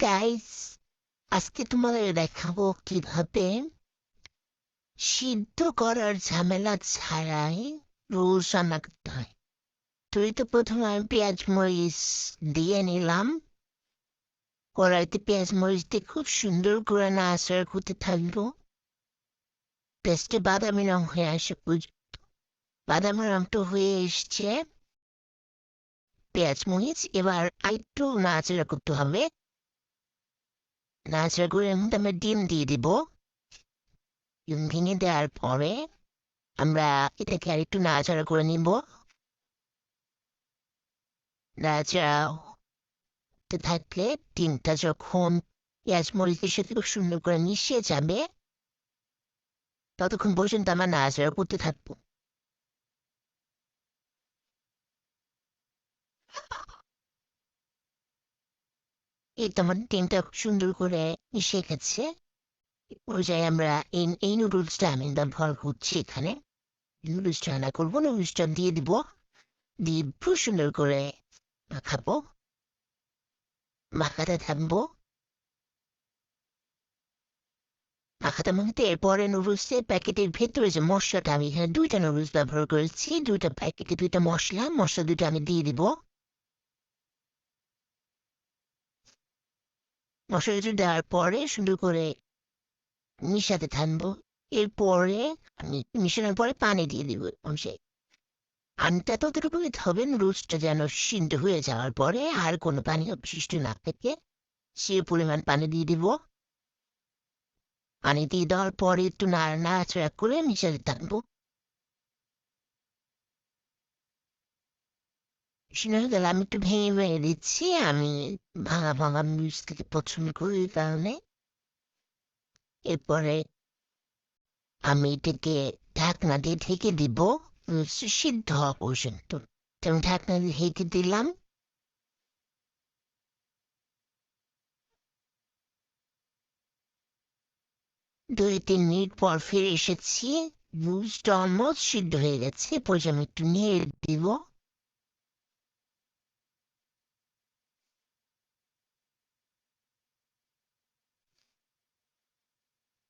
Guys, আজকে তোমাদের দেখাবো কিভাবে সিদ্ধ করার ঝামেলা ছাড়াই রোজ রান্না করতে হয়। তো প্রথমে আমি পেঁয়াজ মরিচ দিয়ে নিলাম। কড়াইতে পেঁয়াজ মরিচ দিয়ে খুব সুন্দর করে নাড়াচাড়া করতে থাকবো। পেঁয়াজটা বাদামি রং হয়ে আসে পর্যন্ত। বাদামি রংটা হয়ে এসছে পেঁয়াজ মরিচ, এবার আরেকটু নাড়াচাড়া করতে হবে। নাড়াচাড়া করে এর মধ্যে আমরা ডিম দিয়ে দিব। ডিম ভেঙে দেওয়ার পরে আমরা এটাকে আরেকটু নাড়াচাড়া করে নিব। নাড়াচাড়া হতে থাকলে ডিমটা যখন পেঁয়াজ মরিচের সাথে খুব সুন্দর করে মিশিয়ে যাবে, ততক্ষণ পর্যন্ত আমরা নাড়াচাড়া করতে থাকবো। এই তো আমার ডিমটা খুব সুন্দর করে মিশে গেছে। এই পর্যায়ে আমরা এই নুডলসটা আমি ব্যবহার করছি এখানে। নুডলসটা রান্না করবো, নুডলসটা দিয়ে দিব। দিয়ে খুব সুন্দর করে মাখাবো, মাখাতে থাকবো। মাখাতে মাখাতে এরপরে নুডলসের প্যাকেটের ভেতরে যে মশলাটা, আমি এখানে ২টা নুডলস ব্যবহার করেছি। ২টা প্যাকেটে ২টা মশলা, মশলা ২টা আমি দিয়ে দিব। মশলা দুটো দেওয়ার পরে সুন্দর করে মিশাতে থাকবো। এরপরে আমি মিশানোর পরে পানি দিয়ে দিব অংশে। পানিটা ততটুকু দিতে হবে নুডলসটা যেন সিদ্ধ হয়ে যাওয়ার পরে আর কোনো পানি অবশিষ্ট না থাকে, সে পরিমাণ পানি দিয়ে দিব। পানি দিয়ে দেওয়ার পরে একটু নাড়াচাড়া করে মিশাতে থাকবো। সিনেমাগুলো আমি একটু ভেঙে ভেঙে দিচ্ছি। আমি ভাঙা ভাঙা মিউজ খেতে পছন্দ করি, এই কারণে। এরপরে আমি এটাকে ঢাকনা দিয়ে ঢেকে দিব সিদ্ধ হওয়া পর্যন্ত। তো আমি ঢাকনা দিয়ে ঢেকে দিলাম। ২-৩ মিনিট পর ফিরে এসেছি। নুডলসটা অলমোস্ট সিদ্ধ হয়ে গেছে। এ পর্যায়ে আমি একটু নেড়ে দিব।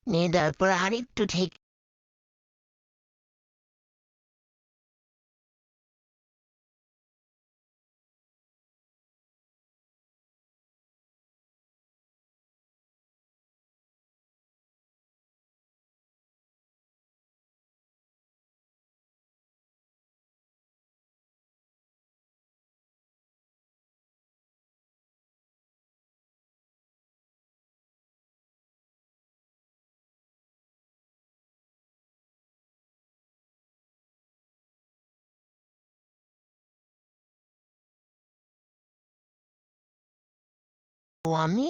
নেড়ে দেওয়ার পর আরেকটু ঢেকে আমি